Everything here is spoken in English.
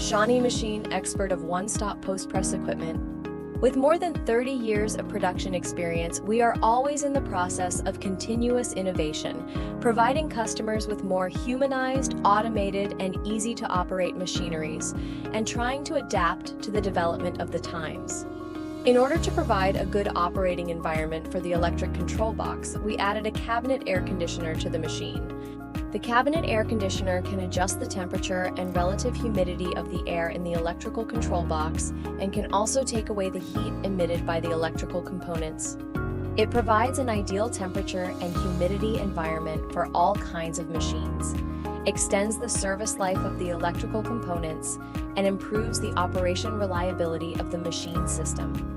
SHANHE Machine, expert of one-stop post-press equipment. With more than 30 years of production experience, we are always in the process of continuous innovation, providing customers with more humanized, automated, and easy-to-operate machineries, and trying to adapt to the development of the times. In order to provide a good operating environment for the electric control box, we added a cabinet air conditioner to the machine. The cabinet air conditioner can adjust the temperature and relative humidity of the air in the electrical control box and can also take away the heat emitted by the electrical components. It provides an ideal temperature and humidity environment for all kinds of machines, extends the service life of the electrical components, and improves the operation reliability of the machine system.